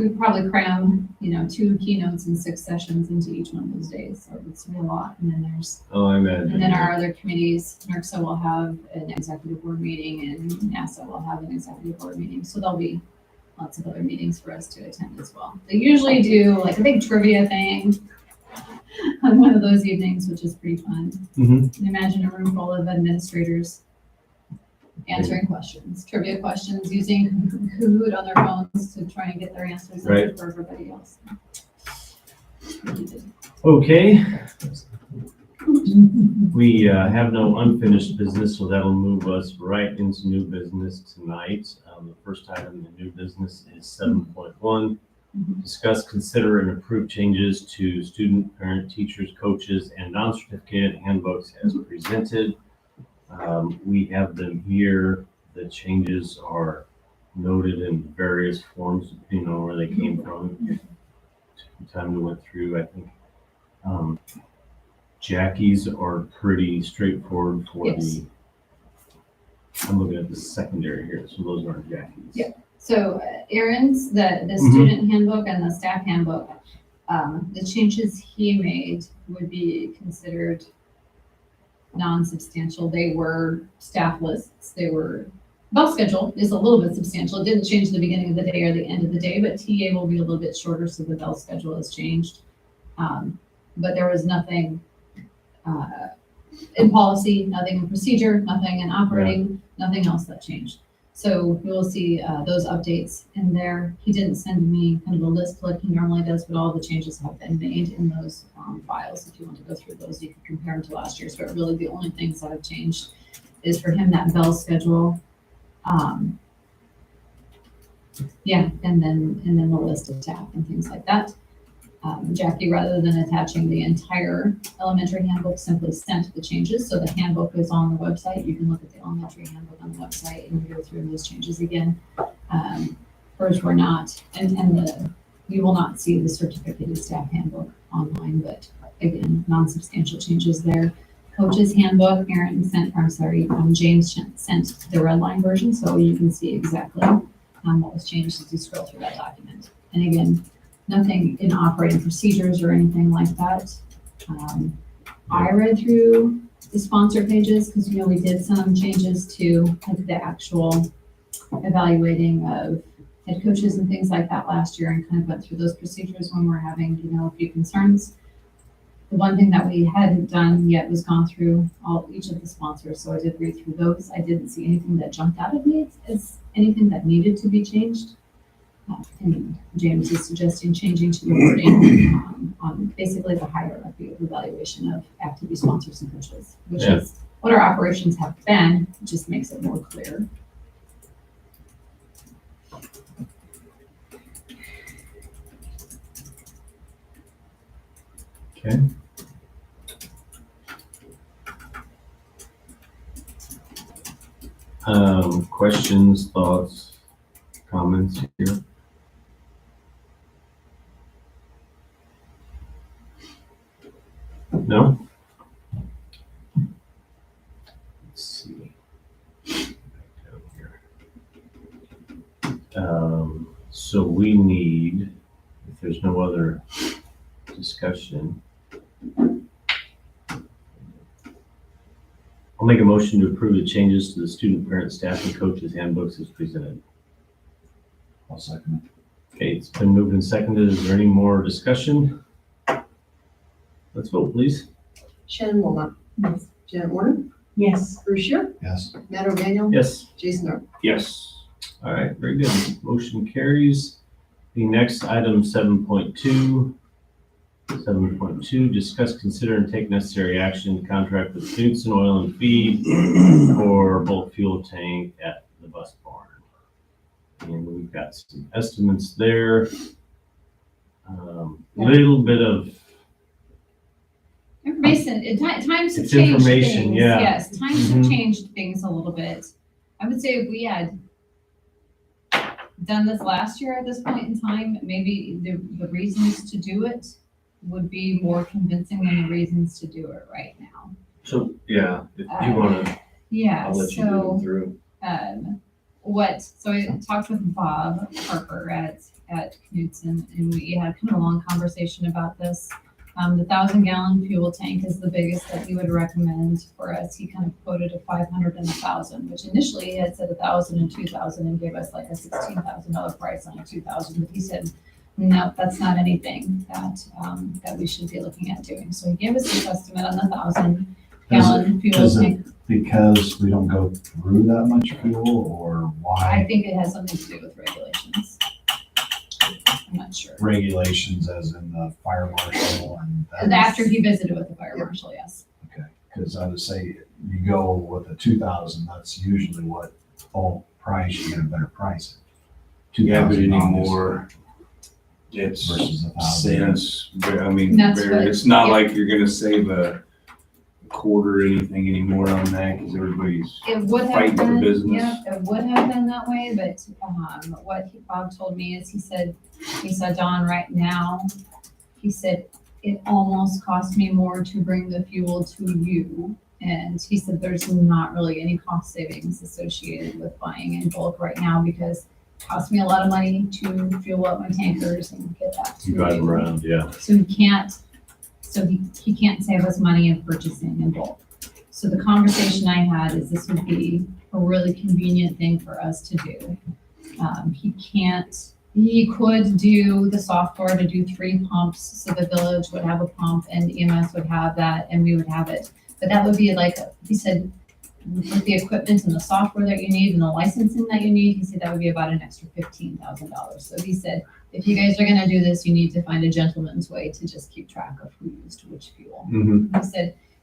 probably cram, 2 keynotes and 6 sessions into each one of those days. So it's a lot. And then Oh, I imagine. and then our other committees, NERCSA will have an executive board meeting and NASA will have an executive board meeting. So there'll be lots of other meetings for us to attend as well. They usually do like a big trivia thing on one of those evenings, which is pretty fun. Mhm. And imagine a room full of administrators answering questions, trivia questions, using Kahoot on their phones to try and get their answers Right. for everybody else. Okay. We have no unfinished business, so that'll move us right into new business tonight. The first item in new business is 7.1. Discuss, consider, and approve changes to student, parent, teachers, coaches, and non-certificated handbooks as presented. We have them here. The changes are noted in various forms, depending on where they came from. Time we went through, I think. Jackie's are pretty straightforward for Yes. I'm looking at the secondary here, so those aren't Jackie's. Yeah. So Aaron's, the Mhm. student handbook and the staff handbook, the changes he made would be considered non-substantial. They were staff lists. They were, bell schedule is a little bit substantial. It didn't change the beginning of the day or the end of the day, but TA will be a little bit shorter, so the bell schedule has changed. But there was nothing in policy, nothing in procedure, nothing in operating, nothing else that changed. So you will see those updates in there. He didn't send me kind of a list like he normally does, but all the changes have been made in those files. If you want to go through those, you can compare them to last year's. But really, the only things that have changed is for him that bell schedule. And then the list of staff and things like that. Jackie, rather than attaching the entire elementary handbook, simply sent the changes. So the handbook is on the website. You can look at the elementary handbook on the website and go through those changes again. hers were not, and you will not see the certificated staff handbook online, but again, non-substantial changes there. Coach's handbook, James sent the red line version, so you can see exactly what was changed as you scroll through that document. And again, nothing in operating procedures or anything like that. I read through the sponsor pages because, we did some changes to like the actual evaluating of head coaches and things like that last year, and kind of went through those procedures when we're having, a few concerns. The one thing that we hadn't done yet was gone through each of the sponsors, so I did read through those. I didn't see anything that jumped out at me as anything that needed to be changed. And James is suggesting changing to the wording on basically the hierarchy of evaluation of activity sponsors and coaches, which is what our operations have been. It just makes it more clear. Okay. Questions, thoughts, comments here? No? Let's see. Back down here. So we need, if there's no other discussion, I'll make a motion to approve the changes to the student, parent, staff, and coaches handbooks as presented. I'll second Okay, it's been moved and seconded. Is there any more discussion? Let's vote, please. Shannon Wilmot. Yes. Janet Warner. Yes. Bruce Shear. it. Yes. Matt O'Daniel. Yes. Jason Dark. Yes. All right, very good. Motion carries. The next item, 7.2. 7.2, discuss, consider, and take necessary action to contract with Knudsen Oil and Feed for bulk fuel tank at the bus barn. And we've got some estimates there. Little bit of Information, times have It's changed information, things. yeah. Yes, times have Mhm. changed things a little bit. I would say if we had done this last year at this point in time, maybe the reasons to do it would be more convincing than the reasons to do it right now. So, yeah, if you wanna, Yeah, I'll let you do so, them through. so I talked with Bob Harper at Knudsen, and we had kind of a long conversation about this. The 1,000-gallon fuel tank is the biggest that he would recommend for us. He kind of quoted a 500 and 1,000, which initially he had said 1,000 and 2,000 and gave us like a $16,000 price on a 2,000. But he said, no, that's not anything that we should be looking at doing. So he gave us this estimate on the 1,000-gallon fuel is it- tank. Because we don't go through that much fuel, or I why think it has something to do with regulations. I'm not sure. regulations as in the fire marshal and And that? after he visited with the fire marshal, yes. Okay, because I would say you go with a 2,000, that's usually what full price, you get a better price. Yeah, but $2,000 anymore, it's versus 1,000. cents. I mean, That's what- it's not yeah. like you're gonna save a quarter or anything anymore on that, because everybody's It would have fighting for been, business. yeah, it would have been that way, but, Bob told me is he said, Don, right now, he said, it almost cost me more to bring the fuel to you. And he said, there's not really any cost savings associated with buying in bulk right now because it costs me a lot of money to fuel up my tankers and get that to You drive you. around, yeah. So he can't save us money in purchasing in bulk. So the conversation I had is this would be a really convenient thing for us to do. He could do the software to do 3 pumps, so the village would have a pump and EMS would have that and we would have it. But that would be he said, with the equipment and the software that you need and the licensing that you need, he said that would be about an extra $15,000. So he said, if you guys are gonna do this, you need to find a gentleman's way to just keep track of who used which fuel. Mm-hmm.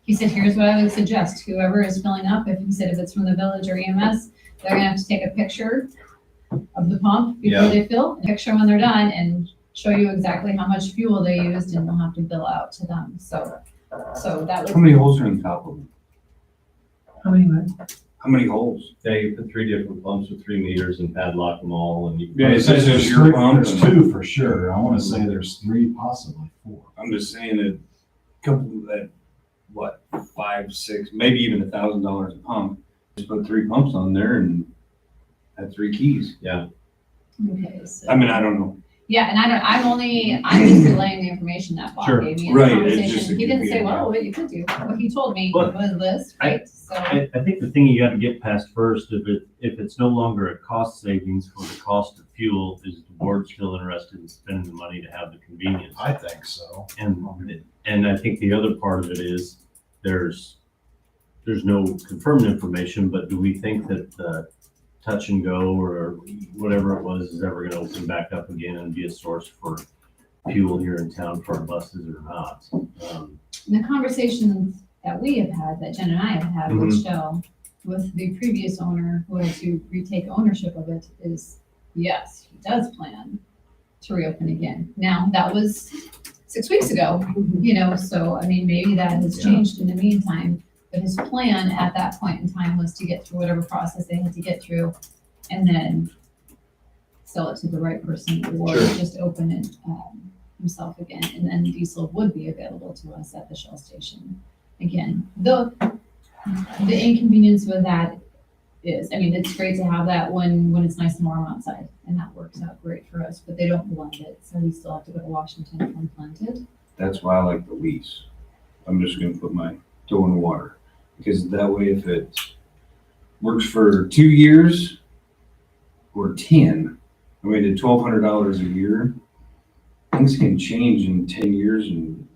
He said, here's what I would suggest, whoever is filling up, if it's from the village or EMS, they're gonna have to take a picture of the pump before Yeah. they fill, a picture when they're done, and show you exactly how much fuel they used, and they'll have to bill out to them, so that How was, many holes are in top of them? How many what? How many holes? They put 3 different pumps with 3 meters and padlock them all and you. Yeah, it says There's there's your pump. There's 2 for sure. I wanna say there's 3, possibly 4. I'm just saying a couple that, what, 5, 6, maybe even $1,000 a pump. Just put 3 pumps on there and had 3 keys. Yeah, Okay, so. I mean, I don't know. Yeah, and I'm just relaying the information that Bob Sure. gave me in the Right, it's just conversation. a He didn't say, convenient- well, what you could do. What he told me But was this, right? So, I think the thing you gotta get past first, if it's no longer a cost savings for the cost of fuel, is the board still interested in spending the money to have the convenience? I think so. And I think the other part of it is, there's no confirmed information, but do we think that the touch and go or whatever it was is ever gonna open back up again and be a source for fuel here in town for our buses or not? the conversations that we have had, that Jen and I have had with Shell, with the previous owner who had to retake ownership of it, is yes, he does plan to reopen again. Now, that was 6 weeks ago, so I mean, maybe that has changed in the meantime. But his plan at that point in time was to get through whatever process they had to get through and then sell it to the right person or just open it himself again. And then diesel would be available to us at the Shell station again. The inconvenience with that is, I mean, it's great to have that when it's nice and warm outside, and that works out great for us, but they don't blend it, so we still have to go to Washington and blend it. That's why I like the lease. I'm just gonna put my toe in the water. Because that way, if it works for 2 years or 10, I mean, at $1,200 a year, things can change in 10 years and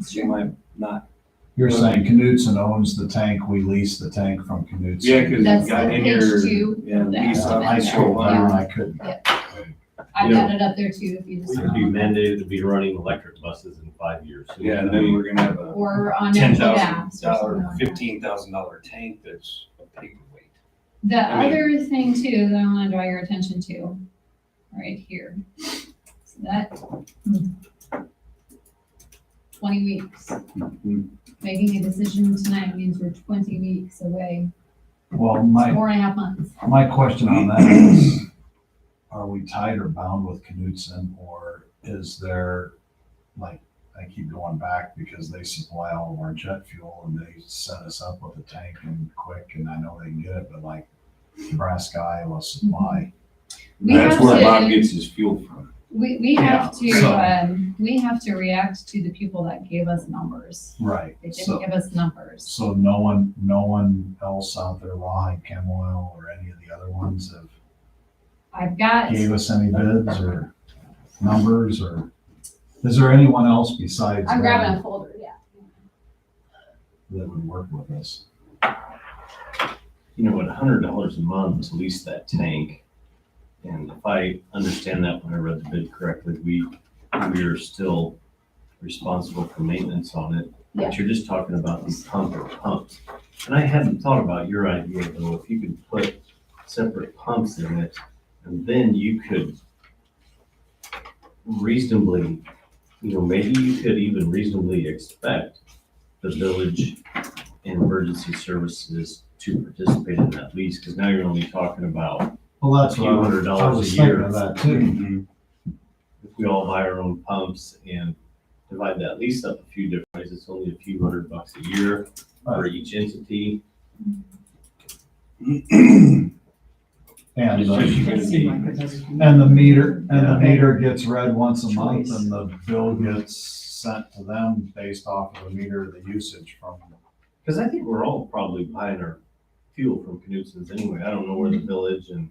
you might not. You're saying Knutson owns the tank, we lease the tank from Knutson? Yeah, because That's it's got in page here. 2 Yeah, of the lease estimate. I scrolled Yeah. down, I couldn't. I've You know, got it up there too, if you just. We could be mandated to be running electric buses in 5 years. So Yeah, and then we're gonna have a Or on natural gas. or something $10,000, like that. $15,000 tank that's a paperweight. The I mean- other thing too, that I wanna draw your attention to, right here. So that, 20 weeks. Mhm. Making a decision tonight means we're 20 weeks away, Well, It's my 4.5 months. question on that is, are we tied or bound with Knutson, or is there, like, I keep going back because they supply all of our jet fuel and they set us up with a tank and quick, and I know they can get it, but like Nebraska, Iowa supply. We That's have where to- Bob gets his fuel from. We have Yeah, so- to, we have to react to the people that gave us numbers. Right. They didn't So, give us numbers. so no one else out there, Rawhide, Chem Oil, or any of the other ones have I've got, gave us any bids or numbers, or is there anyone else besides I'm grabbing them a folder, yeah. that would work with us? at $100 a month to lease that tank. And if I understand that when I read the bid correctly, we are still responsible for maintenance on it. Yeah. But you're just talking about the pump or pumps. And I hadn't thought about your idea though, if you could put separate pumps in it, and then you could reasonably, maybe you could even reasonably expect the village and emergency services to participate in that lease, because now you're only talking about, Well, that's few what I $100 a was year. thinking of that too. Mhm. if we all buy our own pumps and divide that lease up a few different ways, it's only a few $100 a year for each entity. And It's just the, gonna be- and the meter gets read once a month, and the bill gets sent to them based off of the meter, the usage from. Because I think we're all probably buying our fuel from Knutson's anyway. I don't know where the village and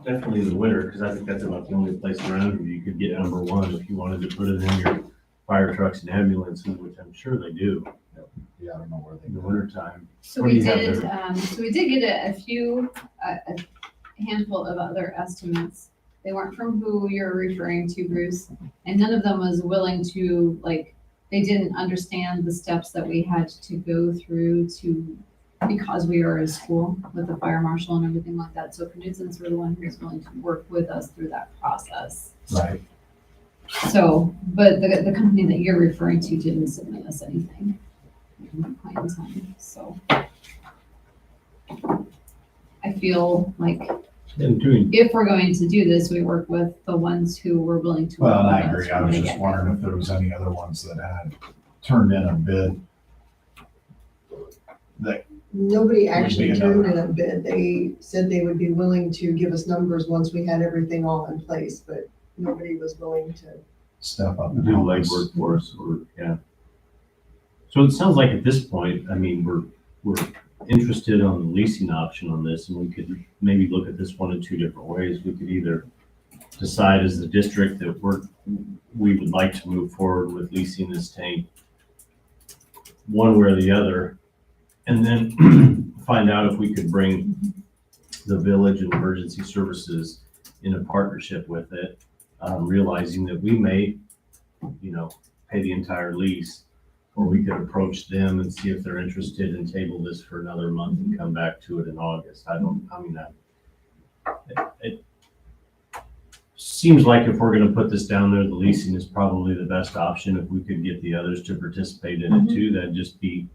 definitely in the winter, because I think that's about the only place around here you could get number one if you wanted to put it in your fire trucks and ambulances, which I'm sure they do Yeah, I don't know where they in the go. winter time. So What do we you have did, there? so we did get a handful of other estimates. They weren't from who you're referring to, Bruce, and none of them was willing to, they didn't understand the steps that we had to go through because we are a school with the fire marshal and everything like that. So Knutson's were the one who was willing to work with us through that process. Right. So, but the company that you're referring to didn't submit us anything. at that point in time, so. I feel like And doing, if we're going to do this, we work with the ones who were willing to. Well, and work I with us agree. I from was the just get-go. wondering if there was any other ones that had turned in a bid. That, Nobody actually Would be turned another. in a bid. They said they would be willing to give us numbers once we had everything all in place, but nobody was willing to. step up and do help us. legwork for us, or, yeah. So it sounds like at this point, I mean, we're interested on the leasing option on this, and we could maybe look at this one in two different ways. We could either decide as the district that we would like to move forward with leasing this tank one way or the other, and then find out if we could bring the village and emergency services in a partnership with it, realizing that we may, pay the entire lease, or we could approach them and see if they're interested and table this for another month and come back to it in August. It seems like if we're gonna put this down there, the leasing is probably the best option. If we could get the others to participate in it too, that'd just be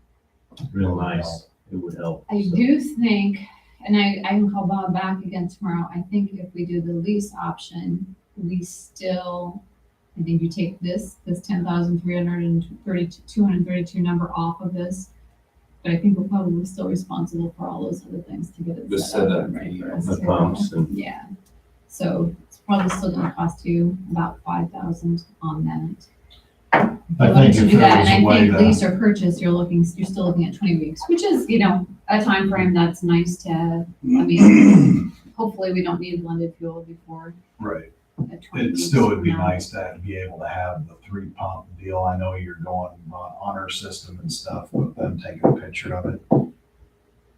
real nice. It would help. I So, do think, and I can call Bob back again tomorrow, I think if we do the lease option, I think you take this 232 number off of this, but I think we're probably still responsible for all those other things to get it The set up setup, and ready for us. The pumps and, Yeah, so it's probably still gonna cost you about 5,000 on that. I Wanted think to if do there that, was and a I way think to, lease or purchase, you're still looking at 20 weeks, which is, a time frame that's nice to, I mean, hopefully we don't need blended fuel before right, at 20 it weeks still would from be now. nice to be able to have the 3-pump deal. I know you're going on honor system and stuff, but them taking a picture of it.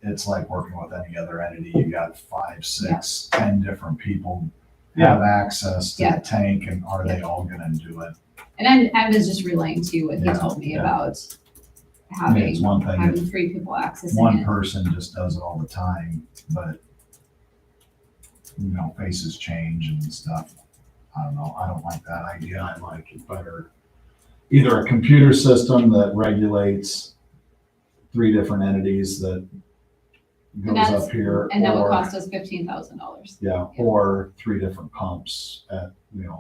It's like working with any other entity. You got 5, 6, 10 different people have access to Yeah. the tank, and are they all gonna do it? And I was just relaying to you what he Yeah, told me yeah. about I mean, it's having, one thing having if 3 people accessing one it. person just does it all the time, but faces change and stuff. I don't know. I don't like that idea. I like it better. Either a computer system that regulates 3 different entities that goes that's- up here, And that would or, cost us $15,000. yeah, or 3 different pumps at,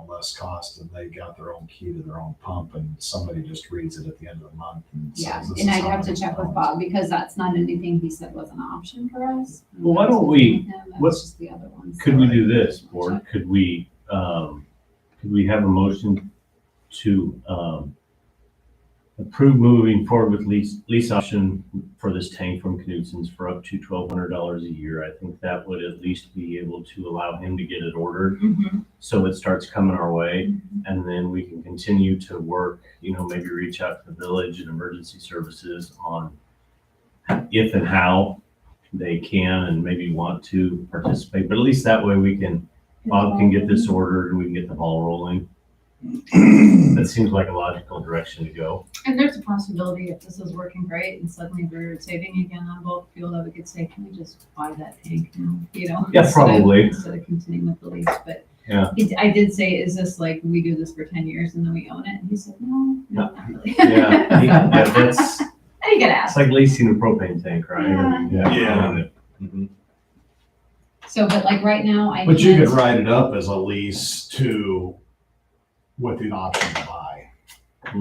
less cost, and they got their own key to their own pump, and somebody just reads it at the end of the month and Yeah, says, this and is I'd how have to many check with pumps. Bob, because that's not anything he said was an option for us. Well, why That was don't we- with him, that what- was just the other ones. could we do this, board? Could we have a motion to, approve moving forward with lease option for this tank from Knutson's for up to $1,200 a year? I think that would at least be able to allow him to get it ordered, Mhm. so it starts coming our way, and then we can continue to work, maybe reach out to the village and emergency services on if and how they can and maybe want to participate, but at least that way Bob can get this ordered and we can get the ball rolling. That seems like a logical direction to go. And there's a possibility if this is working great and suddenly we're saving again on bulk fuel, that we could say, can we just buy that tank now, Yeah, instead of- probably. Instead of continuing with the lease, but. Yeah. I did say, is this like, we do this for 10 years and then we own it? And he said, no, not really. Yeah, that's, I didn't get it's asked. like leasing a propane tank, right? Yeah. Yeah. Mhm. So, but like right now, I. But you can't- could write it up as a lease with the option to buy.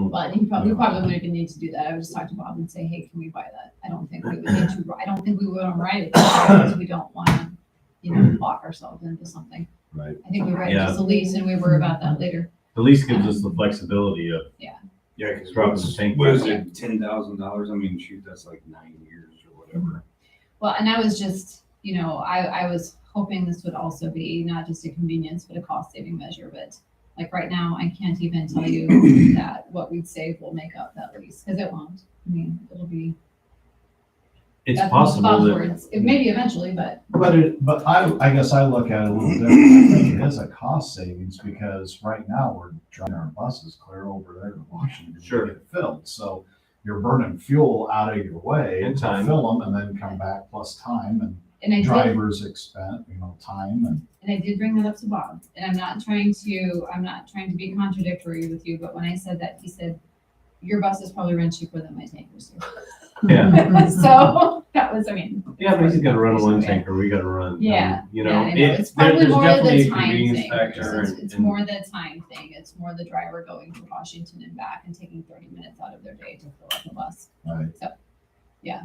But we probably wouldn't even need to do that. I would just talk to Bob and say, hey, can we buy that? I don't think we would need to, I don't think we would write it because we don't want to, lock ourselves into something. Right. I think we write it Yeah. as a lease and we worry about that later. The lease gives us the flexibility of, Yeah, because Drop the tank. what is it, $10,000? I mean, shoot, that's like 9 years or whatever. Well, and I was just, I was hoping this would also be not just a convenience, but a cost saving measure. But like right now, I can't even tell you that what we'd save will make up that lease, because it won't. I mean, it'll be. it's that's possible Bob's that, words. It may be eventually, but But I guess I look at it a little different. I think it is a cost savings, because right now we're driving our buses clear over there to Washington to Sure. get it filled. So you're burning fuel out of your way And to time. fill them, and then come back, plus time and I and did. driver's expense, time and. And I did bring that up to Bob, and I'm not trying to be contradictory with you, but when I said that, he said, your buses probably run cheaper than my tankers do. Yeah, So that was, I mean. yeah, but he's gotta run one Yeah. tanker, we gotta run. Yeah, You yeah, know, I know. It's probably there's more definitely the a time convenience thing. factor It's and- more the time thing. It's more the driver going to Washington and back and taking 30 minutes out of their day to fill up a bus. Right. So, yeah.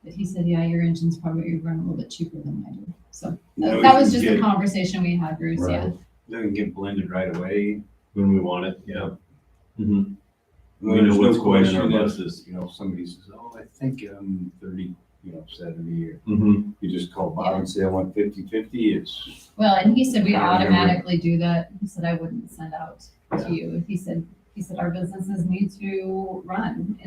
But he said, yeah, your engine's probably run a little bit cheaper than mine do. So No, that we was can just a get- conversation we had, Bruce, yeah. Right. Doesn't get blended right away. When we want it, yeah. Mhm. We There's know no what's going in our question if, buses. You know, somebody says, oh, I think I'm 30, 70, or Mhm. you just call Bob and say, I want 50/50. It's, Well, and he said we I remember. automatically do that. He said I wouldn't send out to you. He said our businesses need to run.